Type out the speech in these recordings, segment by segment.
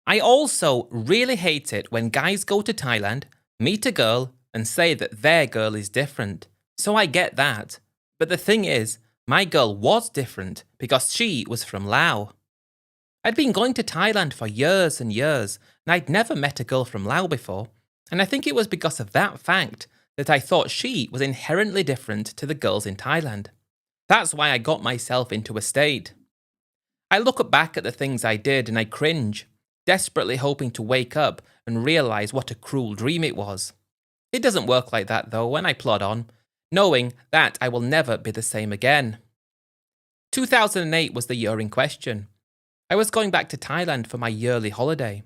I also really hate it when guys go to Thailand, meet a girl, and say that their girl is different. So I get that. But the thing is, my girl was different because she was from Laos. I'd been going to Thailand for years and years, and I'd never met a girl from Laos before, and I think it was because of that fact that I thought she was inherently different to the girls in Thailand. That's why I got myself into a state. I look back at the things I did and I cringe, desperately hoping to wake up and realise what a cruel dream it was. It doesn't work like that though when I plod on, knowing that I will never be the same again. 2008 was the year in question. I was going back to Thailand for my yearly holiday,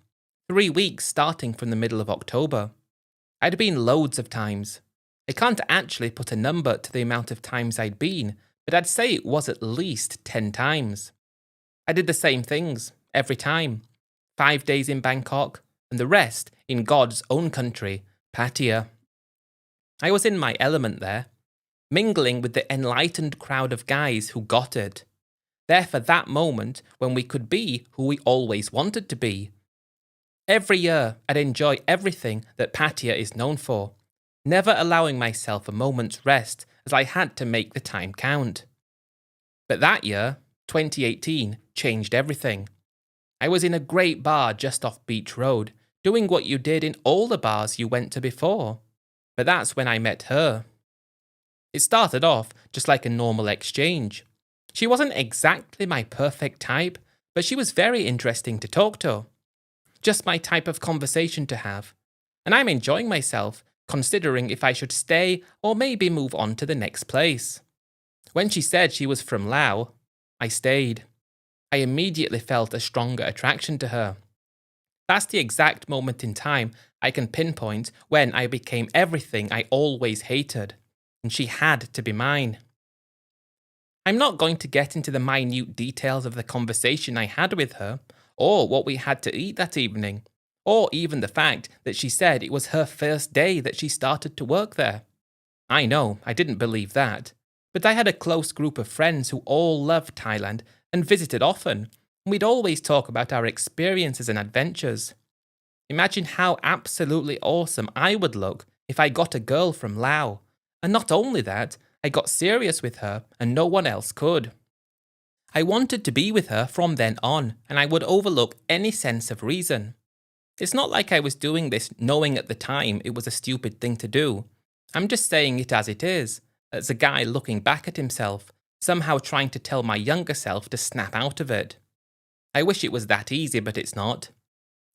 3 weeks starting from the middle of October. I'd been loads of times. I can't actually put a number to the amount of times I'd been, but I'd say it was at least 10 times. I did the same things, every time. 5 days in Bangkok, and the rest in God's own country, Pattaya. I was in my element there, mingling with the enlightened crowd of guys who got it. There for that moment when we could be who we always wanted to be. Every year, I'd enjoy everything that Pattaya is known for, never allowing myself a moment's rest as I had to make the time count. But that year, 2018, changed everything. I was in a great bar just off Beach Road, doing what you did in all the bars you went to before. But that's when I met her. It started off just like a normal exchange. She wasn't exactly my perfect type, but she was very interesting to talk to. Just my type of conversation to have. And I'm enjoying myself, considering if I should stay or maybe move on to the next place. When she said she was from Laos, I stayed. I immediately felt a stronger attraction to her. That's the exact moment in time I can pinpoint when I became everything I always hated, and she had to be mine. I'm not going to get into the minute details of the conversation I had with her, or what we had to eat that evening, or even the fact that she said it was her first day that she started to work there. I know, I didn't believe that, but I had a close group of friends who all loved Thailand and visited often, and we'd always talk about our experiences and adventures. Imagine how absolutely awesome I would look if I got a girl from Laos, and not only that, I got serious with her and no one else could. I wanted to be with her from then on, and I would overlook any sense of reason. It's not like I was doing this knowing at the time it was a stupid thing to do. I'm just saying it as it is, as a guy looking back at himself, somehow trying to tell my younger self to snap out of it. I wish it was that easy, but it's not.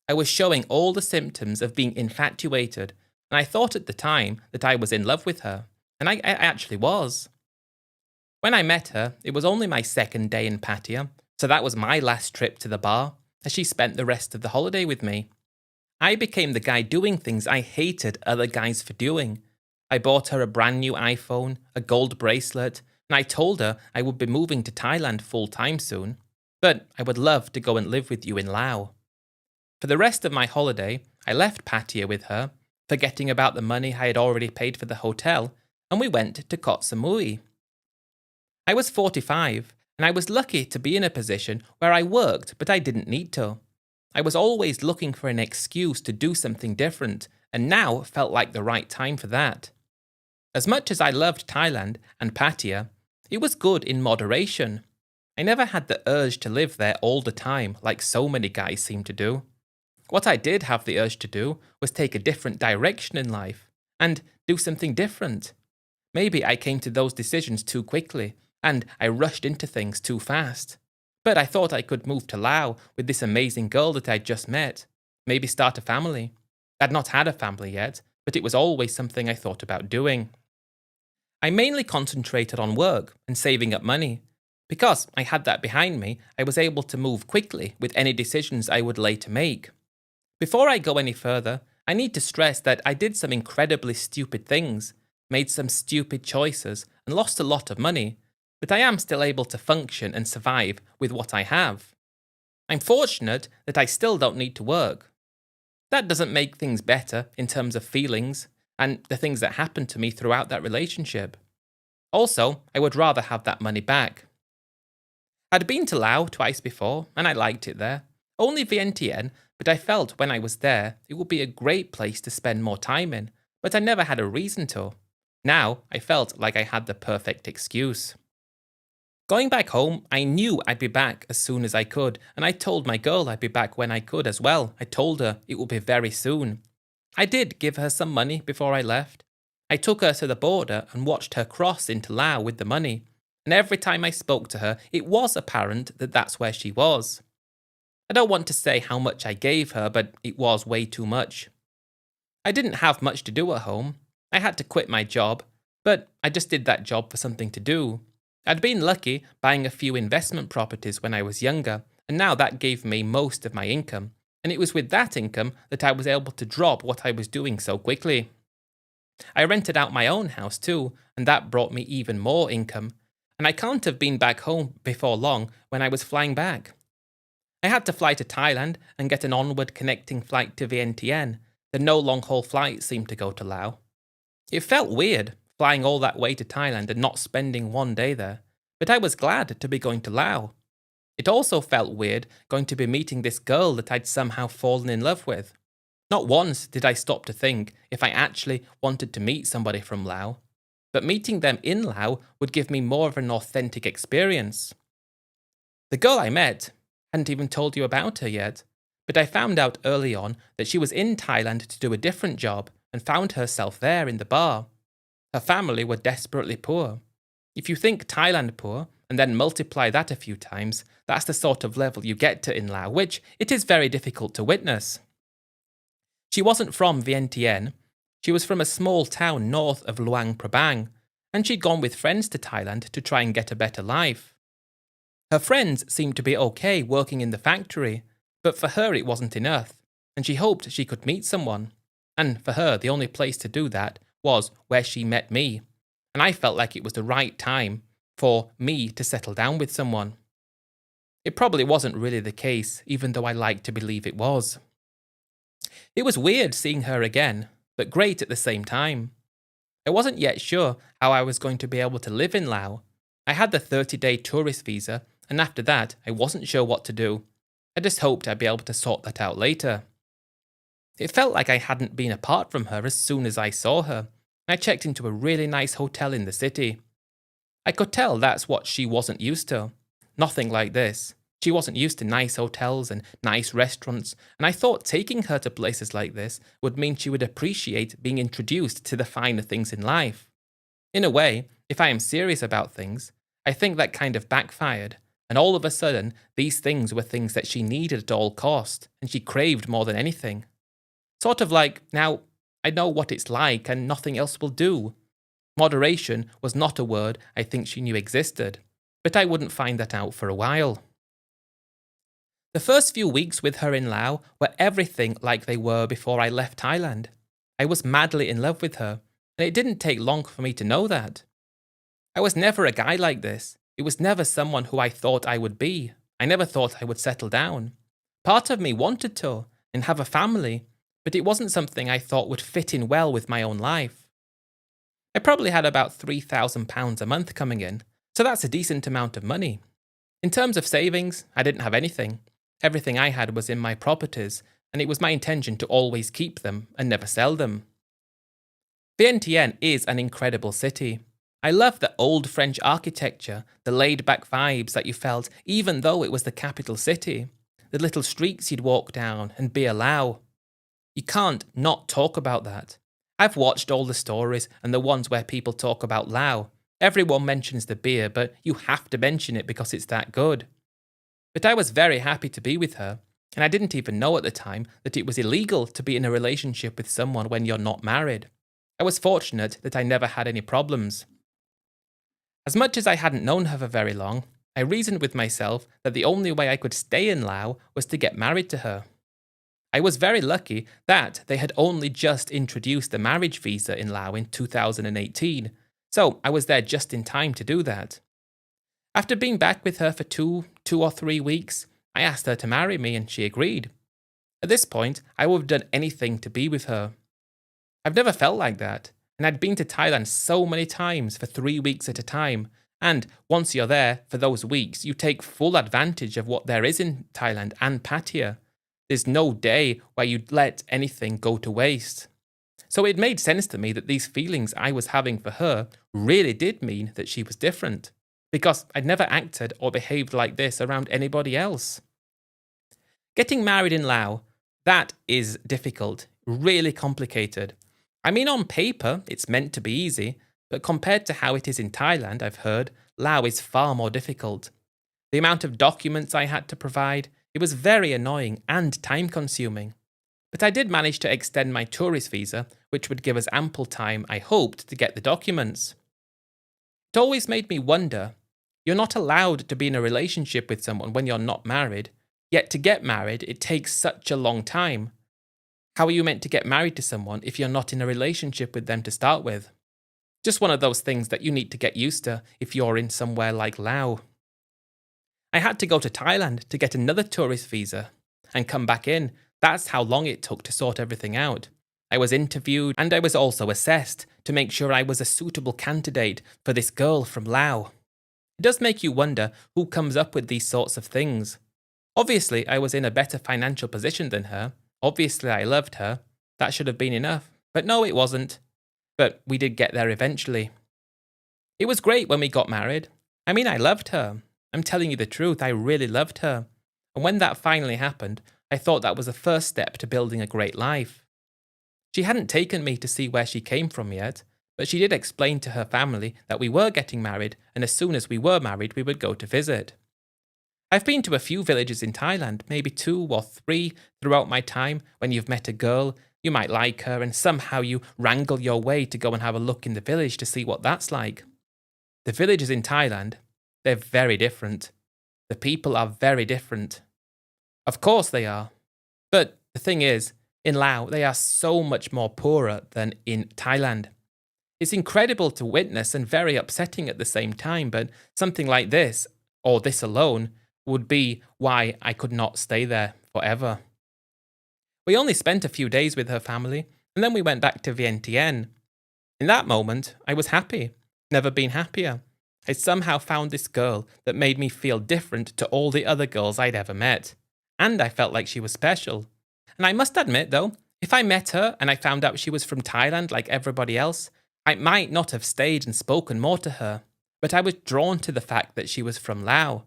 I was showing all the symptoms of being infatuated, and I thought at the time that I was in love with her, and I actually was. When I met her, it was only my second day in Pattaya, so that was my last trip to the bar, as she spent the rest of the holiday with me. I became the guy doing things I hated other guys for doing. I bought her a brand new iPhone, a gold bracelet, and I told her I would be moving to Thailand full time soon, but I would love to go and live with you in Laos. For the rest of my holiday, I left Pattaya with her, forgetting about the money I had already paid for the hotel, and we went to Koh Samui. I was 45, and I was lucky to be in a position where I worked, but I didn't need to. I was always looking for an excuse to do something different, and now felt like the right time for that. As much as I loved Thailand and Pattaya, it was good in moderation. I never had the urge to live there all the time like so many guys seem to do. What I did have the urge to do was take a different direction in life, and do something different. Maybe I came to those decisions too quickly, and I rushed into things too fast. But I thought I could move to Laos with this amazing girl that I'd just met. Maybe start a family. I'd not had a family yet, but it was always something I thought about doing. I mainly concentrated on work and saving up money. Because I had that behind me, I was able to move quickly with any decisions I would later make. Before I go any further, I need to stress that I did some incredibly stupid things, made some stupid choices, and lost a lot of money, but I am still able to function and survive with what I have. I'm fortunate that I still don't need to work. That doesn't make things better in terms of feelings and the things that happened to me throughout that relationship. Also, I would rather have that money back. I'd been to Laos twice before, and I liked it there. Only Vientiane, but I felt when I was there it would be a great place to spend more time in, but I never had a reason to. Now I felt like I had the perfect excuse. Going back home, I knew I'd be back as soon as I could, and I told my girl I'd be back when I could as well. I told her it would be very soon. I did give her some money before I left. I took her to the border and watched her cross into Laos with the money, and every time I spoke to her, it was apparent that that's where she was. I don't want to say how much I gave her, but it was way too much. I didn't have much to do at home. I had to quit my job, but I just did that job for something to do. I'd been lucky buying a few investment properties when I was younger, and now that gave me most of my income, and it was with that income that I was able to drop what I was doing so quickly. I rented out my own house too, and that brought me even more income, and I can't have been back home before long when I was flying back. I had to fly to Thailand and get an onward connecting flight to Vientiane. The no long-haul flight seemed to go to Laos. It felt weird, flying all that way to Thailand and not spending one day there, but I was glad to be going to Laos. It also felt weird going to be meeting this girl that I'd somehow fallen in love with. Not once did I stop to think if I actually wanted to meet somebody from Laos, but meeting them in Laos would give me more of an authentic experience. The girl I met, hadn't even told you about her yet, but I found out early on that she was in Thailand to do a different job and found herself there in the bar. Her family were desperately poor. If you think Thailand poor and then multiply that a few times, that's the sort of level you get to in Laos, which it is very difficult to witness. She wasn't from Vientiane. She was from a small town north of Luang Prabang, and she'd gone with friends to Thailand to try and get a better life. Her friends seemed to be okay working in the factory, but for her it wasn't enough, and she hoped she could meet someone. And for her, the only place to do that was where she met me, and I felt like it was the right time for me to settle down with someone. It probably wasn't really the case, even though I like to believe it was. It was weird seeing her again, but great at the same time. I wasn't yet sure how I was going to be able to live in Laos. I had the 30-day tourist visa, and after that, I wasn't sure what to do. I just hoped I'd be able to sort that out later. It felt like I hadn't been apart from her as soon as I saw her. I checked into a really nice hotel in the city. I could tell that's what she wasn't used to. Nothing like this. She wasn't used to nice hotels and nice restaurants, and I thought taking her to places like this would mean she would appreciate being introduced to the finer things in life. In a way, if I am serious about things, I think that kind of backfired, and all of a sudden, these things were things that she needed at all cost, and she craved more than anything. Sort of like, now, I know what it's like and nothing else will do. Moderation was not a word I think she knew existed, but I wouldn't find that out for a while. The first few weeks with her in Laos were everything like they were before I left Thailand. I was madly in love with her, and it didn't take long for me to know that. I was never a guy like this. It was never someone who I thought I would be. I never thought I would settle down. Part of me wanted to, and have a family, but it wasn't something I thought would fit in well with my own life. I probably had about £3,000 a month coming in, so that's a decent amount of money. In terms of savings, I didn't have anything. Everything I had was in my properties, and it was my intention to always keep them and never sell them. Vientiane is an incredible city. I love the old French architecture, the laid-back vibes that you felt even though it was the capital city, the little streets you'd walk down and be allowed. You can't not talk about that. I've watched all the stories and the ones where people talk about Laos. Everyone mentions the beer, but you have to mention it because it's that good. But I was very happy to be with her, and I didn't even know at the time that it was illegal to be in a relationship with someone when you're not married. I was fortunate that I never had any problems. As much as I hadn't known her for very long, I reasoned with myself that the only way I could stay in Laos was to get married to her. I was very lucky that they had only just introduced the marriage visa in Laos in 2018, so I was there just in time to do that. After being back with her for two or 3 weeks, I asked her to marry me and she agreed. At this point, I would have done anything to be with her. I've never felt like that, and I'd been to Thailand so many times for 3 weeks at a time, And once you're there for those weeks, you take full advantage of what there is in Thailand and Pattaya. There's no day where you'd let anything go to waste. So it made sense to me that these feelings I was having for her really did mean that she was different, because I'd never acted or behaved like this around anybody else. Getting married in Laos, that is difficult, really complicated. I mean, on paper, it's meant to be easy, but compared to how it is in Thailand, I've heard, Laos is far more difficult. The amount of documents I had to provide, it was very annoying and time consuming. But I did manage to extend my tourist visa, which would give us ample time, I hoped, to get the documents. It always made me wonder, you're not allowed to be in a relationship with someone when you're not married, yet to get married, it takes such a long time. How are you meant to get married to someone if you're not in a relationship with them to start with? Just one of those things that you need to get used to if you're in somewhere like Laos. I had to go to Thailand to get another tourist visa and come back in. That's how long it took to sort everything out. I was interviewed and I was also assessed to make sure I was a suitable candidate for this girl from Laos. It does make you wonder who comes up with these sorts of things. Obviously, I was in a better financial position than her. Obviously, I loved her. That should have been enough. But no, it wasn't. But we did get there eventually. It was great when we got married. I mean, I loved her. I'm telling you the truth, I really loved her. And when that finally happened, I thought that was the first step to building a great life. She hadn't taken me to see where she came from yet, but she did explain to her family that we were getting married, and as soon as we were married, we would go to visit. I've been to a few villages in Thailand, maybe 2 or 3 throughout my time. When you've met a girl, you might like her, and somehow you wrangle your way to go and have a look in the village to see what that's like. The villages in Thailand, they're very different. The people are very different. Of course they are. But the thing is, in Laos, they are so much more poorer than in Thailand. It's incredible to witness and very upsetting at the same time, but something like this, or this alone, would be why I could not stay there forever. We only spent a few days with her family, and then we went back to Vientiane. In that moment, I was happy. Never been happier. I somehow found this girl that made me feel different to all the other girls I'd ever met. And I felt like she was special. And I must admit, though, if I met her and I found out she was from Thailand like everybody else, I might not have stayed and spoken more to her. But I was drawn to the fact that she was from Laos.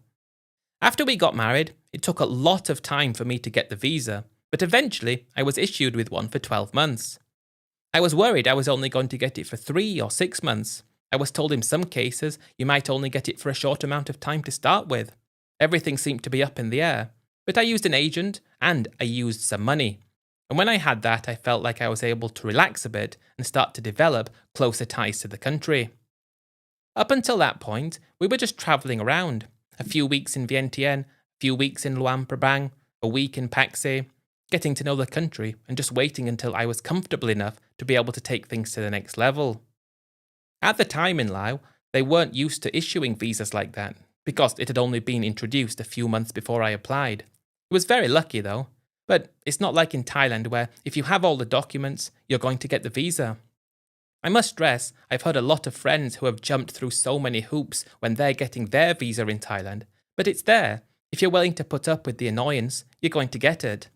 After we got married, it took a lot of time for me to get the visa, but eventually I was issued with one for 12 months. I was worried I was only going to get it for 3 or 6 months. I was told in some cases you might only get it for a short amount of time to start with. Everything seemed to be up in the air. But I used an agent and I used some money. And when I had that, I felt like I was able to relax a bit and start to develop closer ties to the country. Up until that point, we were just travelling around. A few weeks in Vientiane, a few weeks in Luang Prabang, a week in Paksay, getting to know the country and just waiting until I was comfortable enough to be able to take things to the next level. At the time in Laos, they weren't used to issuing visas like that, because it had only been introduced a few months before I applied. It was very lucky though, but it's not like in Thailand where if you have all the documents, you're going to get the visa. I must stress, I've heard a lot of friends who have jumped through so many hoops when they're getting their visa in Thailand, but it's there. If you're willing to put up with the annoyance, you're going to get it.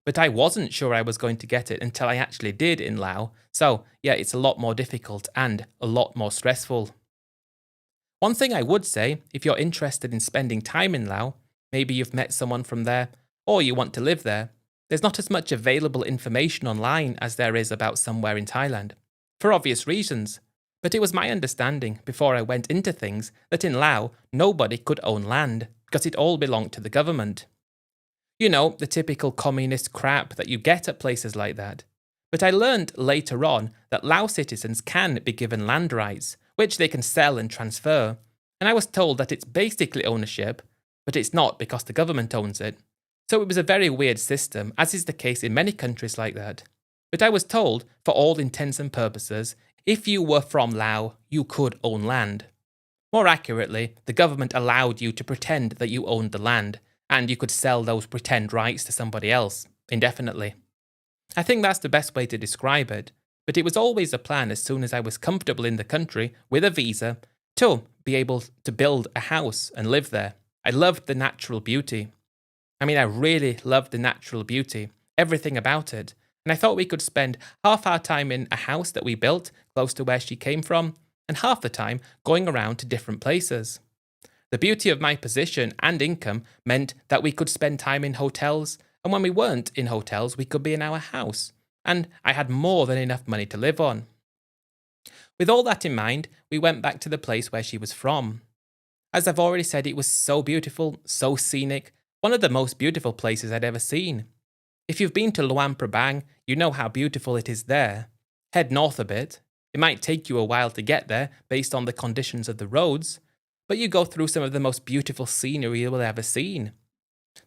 But I wasn't sure I was going to get it until I actually did in Laos, so yeah, it's a lot more difficult and a lot more stressful. One thing I would say, if you're interested in spending time in Laos, maybe you've met someone from there, or you want to live there, there's not as much available information online as there is about somewhere in Thailand, for obvious reasons. But it was my understanding, before I went into things, that in Laos, nobody could own land, because it all belonged to the government. You know, the typical communist crap that you get at places like that. But I learned later on that Lao citizens can be given land rights, which they can sell and transfer, and I was told that it's basically ownership, but it's not because the government owns it. So it was a very weird system, as is the case in many countries like that. But I was told, for all intents and purposes, if you were from Laos, you could own land. More accurately, the government allowed you to pretend that you owned the land, and you could sell those pretend rights to somebody else, indefinitely. I think that's the best way to describe it, but it was always a plan as soon as I was comfortable in the country, with a visa, to be able to build a house and live there. I loved the natural beauty. I really loved the natural beauty, everything about it. And I thought we could spend half our time in a house that we built close to where she came from, and half the time going around to different places. The beauty of my position and income meant that we could spend time in hotels, and when we weren't in hotels, we could be in our house. And I had more than enough money to live on. With all that in mind, we went back to the place where she was from. As I've already said, it was so beautiful, so scenic, one of the most beautiful places I'd ever seen. If you've been to Luang Prabang, you know how beautiful it is there. Head north a bit. It might take you a while to get there based on the conditions of the roads, but you go through some of the most beautiful scenery you will ever seen.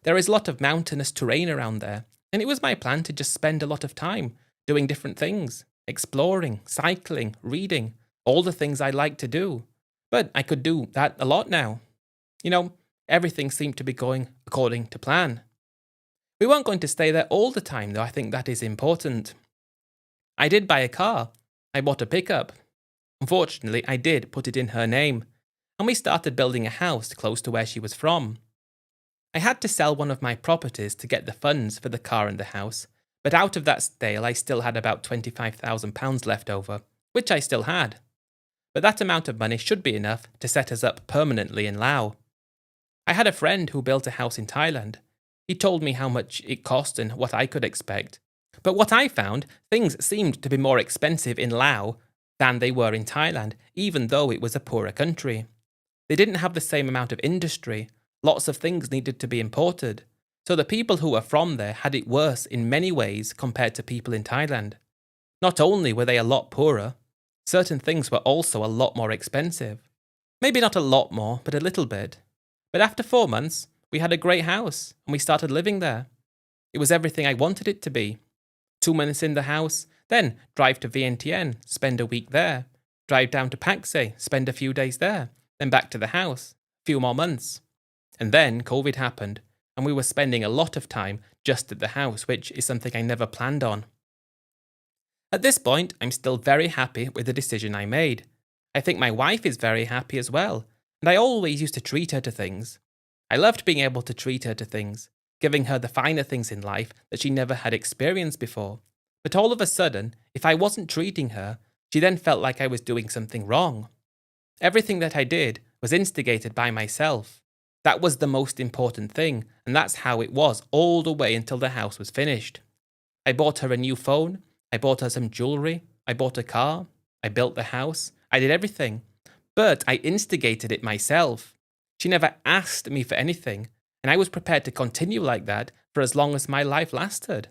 There is a lot of mountainous terrain around there, and it was my plan to just spend a lot of time doing different things, exploring, cycling, reading, all the things I like to do. But I could do that a lot now. Everything seemed to be going according to plan. We weren't going to stay there all the time, though. I think that is important. I did buy a car. I bought a pickup. Unfortunately, I did put it in her name, and we started building a house close to where she was from. I had to sell one of my properties to get the funds for the car and the house, but out of that sale I still had about £25,000 left over, which I still had. But that amount of money should be enough to set us up permanently in Laos. I had a friend who built a house in Thailand. He told me how much it cost and what I could expect. But what I found, things seemed to be more expensive in Laos than they were in Thailand, even though it was a poorer country. They didn't have the same amount of industry. Lots of things needed to be imported. So the people who were from there had it worse in many ways compared to people in Thailand. Not only were they a lot poorer, certain things were also a lot more expensive. Maybe not a lot more, but a little bit. But after 4 months, we had a great house, and we started living there. It was everything I wanted it to be. 2 months in the house, then drive to Vientiane, spend a week there. Drive down to Paksay, spend a few days there. Then back to the house, a few more months. And then COVID happened, and we were spending a lot of time just at the house, which is something I never planned on. At this point, I'm still very happy with the decision I made. I think my wife is very happy as well, and I always used to treat her to things. I loved being able to treat her to things, giving her the finer things in life that she never had experienced before. But all of a sudden, if I wasn't treating her, she then felt like I was doing something wrong. Everything that I did was instigated by myself. That was the most important thing, and that's how it was all the way until the house was finished. I bought her a new phone, I bought her some jewellery, I bought a car, I built the house, I did everything. But I instigated it myself. She never asked me for anything, and I was prepared to continue like that for as long as my life lasted.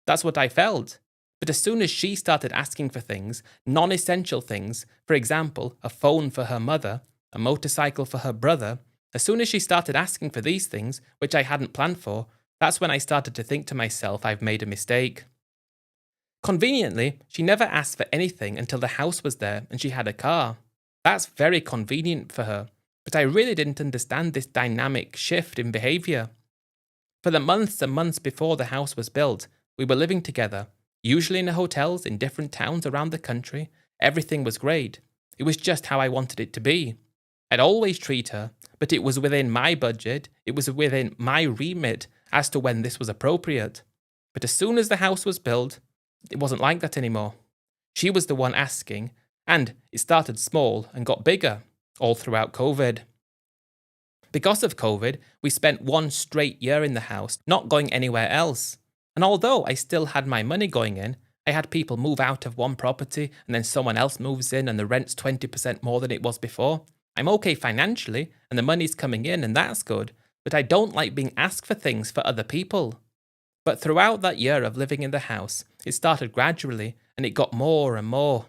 That's what I felt. But as soon as she started asking for things, non-essential things, for example, a phone for her mother, a motorcycle for her brother, as soon as she started asking for these things, which I hadn't planned for, that's when I started to think to myself I've made a mistake. Conveniently, she never asked for anything until the house was there and she had a car. That's very convenient for her, but I really didn't understand this dynamic shift in behaviour. For the months and months before the house was built, we were living together, usually in hotels in different towns around the country. Everything was great. It was just how I wanted it to be. I'd always treat her, but it was within my budget, it was within my remit as to when this was appropriate. But as soon as the house was built, it wasn't like that anymore. She was the one asking, and it started small and got bigger, all throughout COVID. Because of COVID, we spent 1 straight year in the house, not going anywhere else. And although I still had my money going in, I had people move out of one property and then someone else moves in and the rent's 20% more than it was before. I'm okay financially and the money's coming in and that's good, but I don't like being asked for things for other people. But throughout that year of living in the house, it started gradually and it got more and more.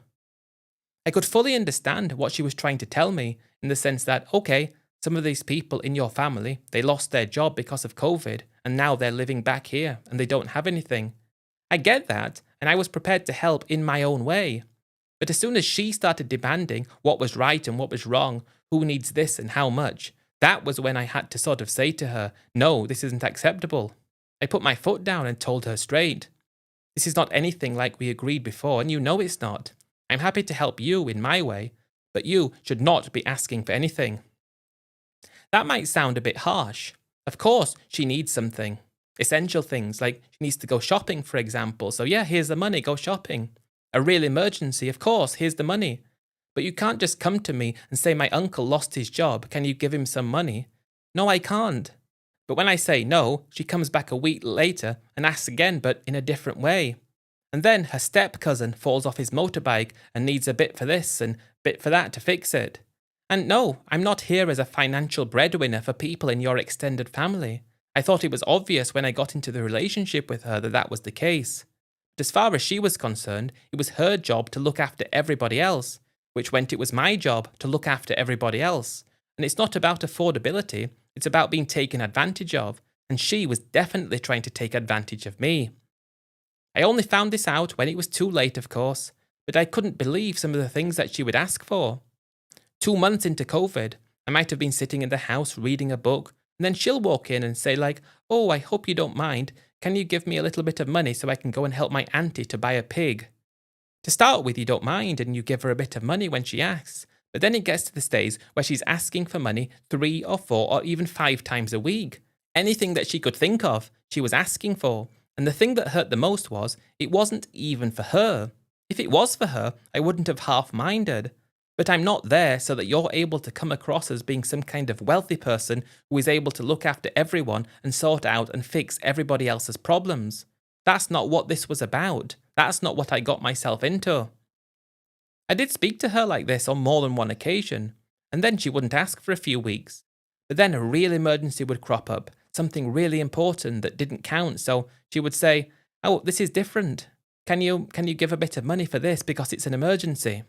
I could fully understand what she was trying to tell me in the sense that, okay, some of these people in your family, they lost their job because of COVID and now they're living back here and they don't have anything. I get that and I was prepared to help in my own way. But as soon as she started demanding what was right and what was wrong, who needs this and how much, that was when I had to sort of say to her, no, this isn't acceptable. I put my foot down and told her straight. This is not anything like we agreed before and you know it's not. I'm happy to help you in my way, but you should not be asking for anything. That might sound a bit harsh. Of course, she needs something. Essential things, like she needs to go shopping, for example. So yeah, here's the money, go shopping. A real emergency, of course, here's the money. But you can't just come to me and say my uncle lost his job, can you give him some money? No, I can't. But when I say no, she comes back a week later and asks again, but in a different way. And then her step-cousin falls off his motorbike and needs a bit for this and bit for that to fix it. And no, I'm not here as a financial breadwinner for people in your extended family. I thought it was obvious when I got into the relationship with her that that was the case. But as far as she was concerned, it was her job to look after everybody else, which meant it was my job to look after everybody else. And it's not about affordability, it's about being taken advantage of, and she was definitely trying to take advantage of me. I only found this out when it was too late, of course, but I couldn't believe some of the things that she would ask for. 2 months into COVID, I might have been sitting in the house reading a book, and then she'll walk in and say like, oh, I hope you don't mind, can you give me a little bit of money so I can go and help my auntie to buy a pig? To start with, you don't mind and you give her a bit of money when she asks, but then it gets to the stage where she's asking for money 3 or 4 or even 5 times a week. Anything that she could think of, she was asking for. And the thing that hurt the most was, it wasn't even for her. If it was for her, I wouldn't have half minded. But I'm not there so that you're able to come across as being some kind of wealthy person who is able to look after everyone and sort out and fix everybody else's problems. That's not what this was about. That's not what I got myself into. I did speak to her like this on more than one occasion, and then she wouldn't ask for a few weeks. But then a real emergency would crop up, something really important that didn't count, so she would say, oh, this is different. Can you give a bit of money for this because it's an emergency?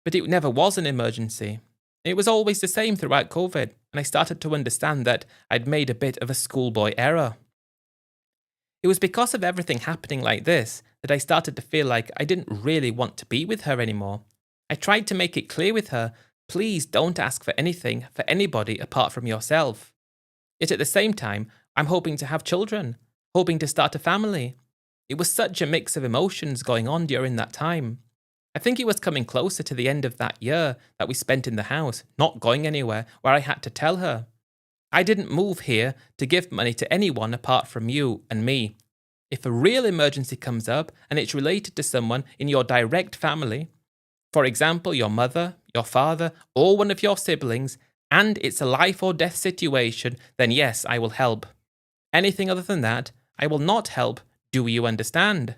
But it never was an emergency. It was always the same throughout COVID, and I started to understand that I'd made a bit of a schoolboy error. It was because of everything happening like this that I started to feel like I didn't really want to be with her anymore. I tried to make it clear with her, please don't ask for anything for anybody apart from yourself. Yet at the same time, I'm hoping to have children, hoping to start a family. It was such a mix of emotions going on during that time. I think it was coming closer to the end of that year that we spent in the house, not going anywhere, where I had to tell her, I didn't move here to give money to anyone apart from you and me. If a real emergency comes up and it's related to someone in your direct family, for example, your mother, your father, or one of your siblings, and it's a life or death situation, then yes, I will help. Anything other than that, I will not help. Do you understand?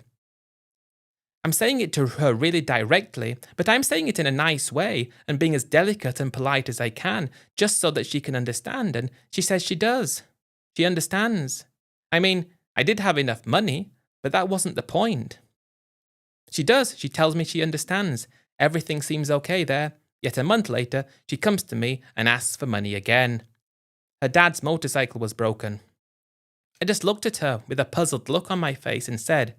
I'm saying it to her really directly, but I'm saying it in a nice way and being as delicate and polite as I can, just so that she can understand, and she says she does. She understands. I mean, I did have enough money, but that wasn't the point. She does. She tells me she understands. Everything seems okay there. Yet a month later, she comes to me and asks for money again. Her dad's motorcycle was broken. I just looked at her with a puzzled look on my face and said,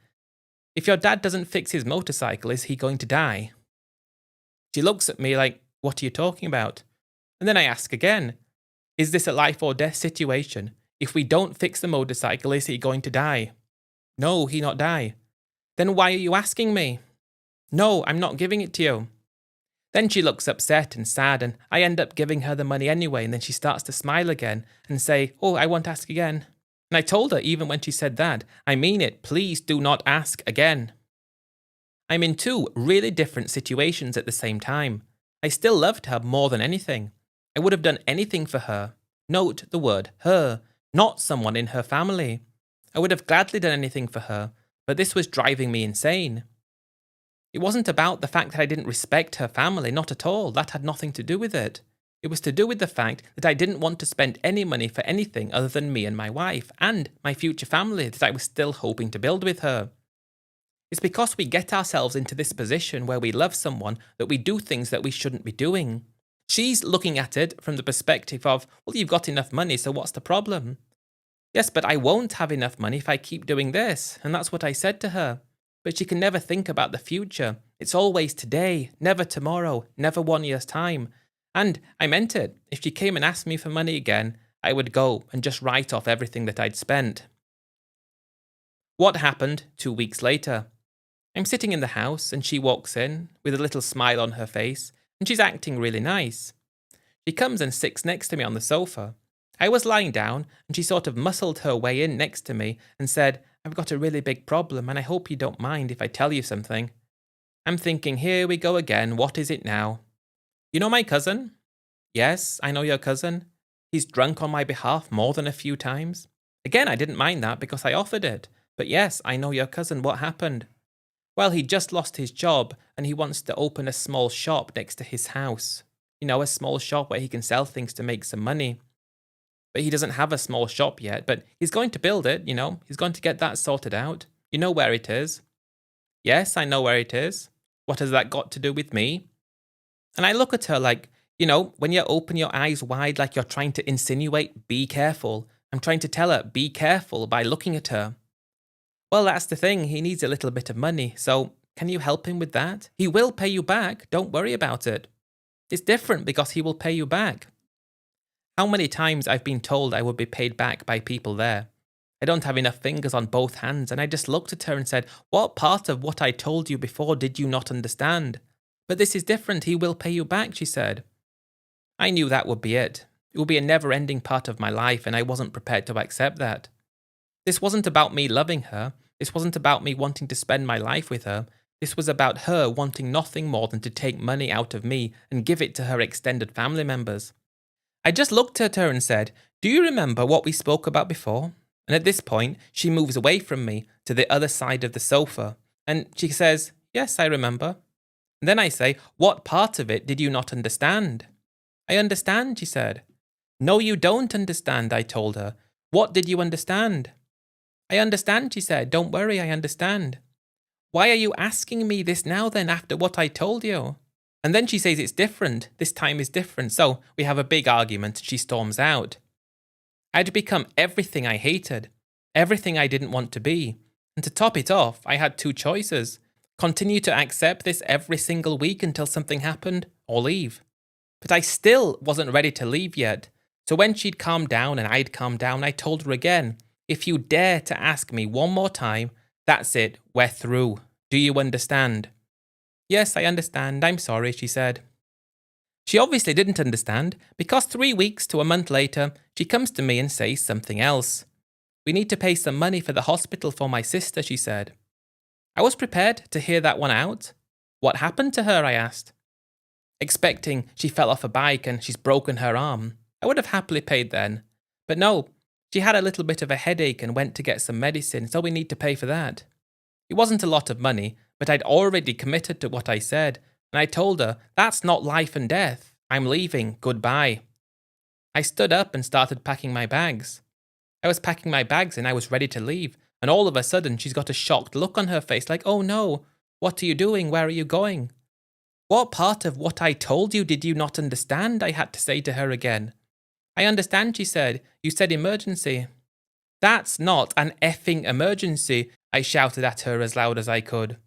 if your dad doesn't fix his motorcycle, is he going to die? She looks at me like, what are you talking about? And then I ask again, is this a life or death situation? If we don't fix the motorcycle, is he going to die? No, he not die. Then why are you asking me? No, I'm not giving it to you. Then she looks upset and sad, and I end up giving her the money anyway, and then she starts to smile again and say, oh, I won't ask again. And I told her, even when she said that, I mean it, please do not ask again. I'm in 2 really different situations at the same time. I still loved her more than anything. I would have done anything for her. Note the word her, not someone in her family. I would have gladly done anything for her, but this was driving me insane. It wasn't about the fact that I didn't respect her family, not at all. That had nothing to do with it. It was to do with the fact that I didn't want to spend any money for anything other than me and my wife, and my future family that I was still hoping to build with her. It's because we get ourselves into this position where we love someone that we do things that we shouldn't be doing. She's looking at it from the perspective of, well, you've got enough money, so what's the problem? Yes, but I won't have enough money if I keep doing this, and that's what I said to her. But she can never think about the future. It's always today, never tomorrow, never 1 year's time. And I meant it. If she came and asked me for money again, I would go and just write off everything that I'd spent. What happened 2 weeks later? I'm sitting in the house and she walks in with a little smile on her face and she's acting really nice. She comes and sits next to me on the sofa. I was lying down, and she sort of muscled her way in next to me and said, "I've got a really big problem, and I hope you don't mind if I tell you something." I'm thinking, here we go again, what is it now? "You know my cousin?" "Yes, I know your cousin. He's drunk on my behalf more than a few times." Again, I didn't mind that because I offered it. "But yes, I know your cousin. What happened?" "Well, he just lost his job and he wants to open a small shop next to his house. You know, a small shop where he can sell things to make some money. But he doesn't have a small shop yet, but he's going to build it, you know. He's going to get that sorted out. You know where it is?" "Yes, I know where it is. What has that got to do with me?" And I look at her like, you know, when you open your eyes wide like you're trying to insinuate, "Be careful." I'm trying to tell her, be careful, by looking at her. "Well, that's the thing. He needs a little bit of money. So can you help him with that? He will pay you back. Don't worry about it. It's different because he will pay you back." How many times I've been told I would be paid back by people there. I don't have enough fingers on both hands, and I just looked at her and said, "What part of what I told you before did you not understand?" "But this is different. He will pay you back," she said. I knew that would be it. It would be a never-ending part of my life, and I wasn't prepared to accept that. This wasn't about me loving her. This wasn't about me wanting to spend my life with her. This was about her wanting nothing more than to take money out of me and give it to her extended family members. I just looked at her and said, "Do you remember what we spoke about before?" And at this point, she moves away from me to the other side of the sofa, and she says, "Yes, I remember." And then I say, "What part of it did you not understand?" "I understand," she said. "No, you don't understand," I told her. "What did you understand?" "I understand," she said. "Don't worry, I understand." "Why are you asking me this now then, after what I told you?" And then she says it's different. This time is different. So we have a big argument. She storms out. I'd become everything I hated, everything I didn't want to be. And to top it off, I had two choices: continue to accept this every single week until something happened, or leave. But I still wasn't ready to leave yet. So when she'd calmed down and I'd calmed down, I told her again, "If you dare to ask me one more time, that's it, we're through. Do you understand?" "Yes, I understand. I'm sorry," she said. She obviously didn't understand, because 3 weeks to a month later, she comes to me and says something else. "We need to pay some money for the hospital for my sister," she said. I was prepared to hear that one out. "What happened to her?" I asked. Expecting she fell off a bike and she's broken her arm. I would have happily paid then. But no, she had a little bit of a headache and went to get some medicine, so we need to pay for that. It wasn't a lot of money, but I'd already committed to what I said, and I told her, "That's not life and death. I'm leaving. Goodbye." I stood up and started packing my bags. I was packing my bags and I was ready to leave, and all of a sudden she's got a shocked look on her face like, "Oh no, what are you doing? Where are you going?" "What part of what I told you did you not understand?" I had to say to her again. "I understand," she said. "You said emergency." "That's not an effing emergency," I shouted at her as loud as I could.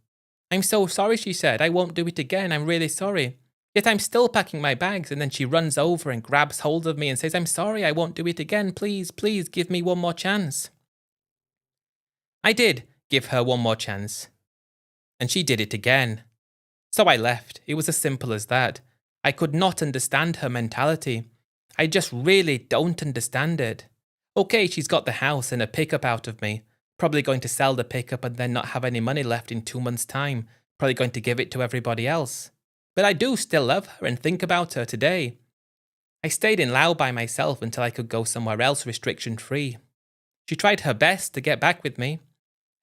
"I'm so sorry," she said. "I won't do it again. I'm really sorry." Yet I'm still packing my bags, and then she runs over and grabs hold of me and says, "I'm sorry, I won't do it again. Please, please give me one more chance." I did give her one more chance, and she did it again. So I left. It was as simple as that. I could not understand her mentality. I just really don't understand it. Okay, she's got the house and a pickup out of me. Probably going to sell the pickup and then not have any money left in 2 months' time. Probably going to give it to everybody else. But I do still love her and think about her today. I stayed in Laos by myself until I could go somewhere else restriction-free. She tried her best to get back with me.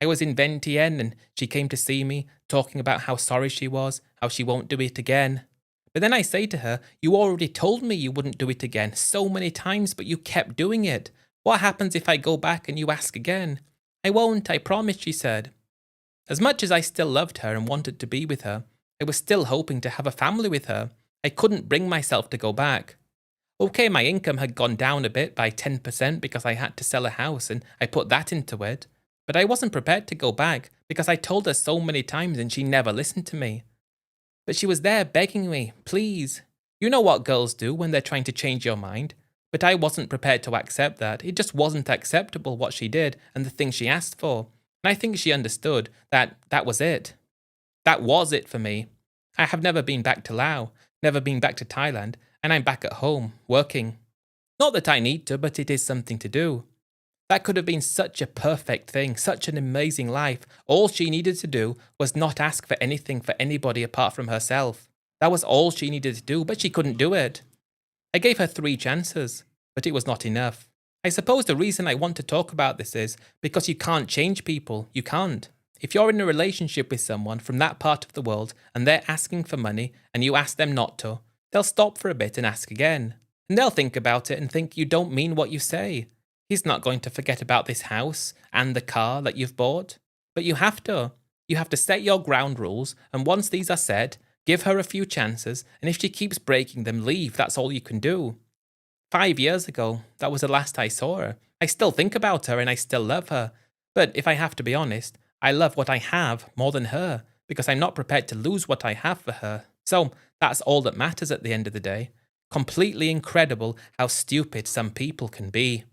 I was in Vientiane and she came to see me, talking about how sorry she was, how she won't do it again. But then I say to her, "You already told me you wouldn't do it again so many times, but you kept doing it. What happens if I go back and you ask again?" "I won't, I promise," she said. As much as I still loved her and wanted to be with her, I was still hoping to have a family with her. I couldn't bring myself to go back. Okay, my income had gone down a bit by 10% because I had to sell a house and I put that into it. But I wasn't prepared to go back because I told her so many times and she never listened to me. But she was there begging me, "Please." You know what girls do when they're trying to change your mind. But I wasn't prepared to accept that. It just wasn't acceptable what she did and the things she asked for. And I think she understood that that was it. That was it for me. I have never been back to Laos. never been back to Thailand, and I'm back at home, working. Not that I need to, but it is something to do. That could have been such a perfect thing, such an amazing life. All she needed to do was not ask for anything for anybody apart from herself. That was all she needed to do, but she couldn't do it. I gave her 3 chances, but it was not enough. I suppose the reason I want to talk about this is because you can't change people. You can't. If you're in a relationship with someone from that part of the world and they're asking for money and you ask them not to, they'll stop for a bit and ask again. And they'll think about it and think you don't mean what you say. He's not going to forget about this house and the car that you've bought. But you have to. You have to set your ground rules, and once these are set, give her a few chances, and if she keeps breaking them, leave. That's all you can do. 5 years ago, that was the last I saw her. I still think about her and I still love her. But if I have to be honest, I love what I have more than her, because I'm not prepared to lose what I have for her. So that's all that matters at the end of the day. Completely incredible how stupid some people can be.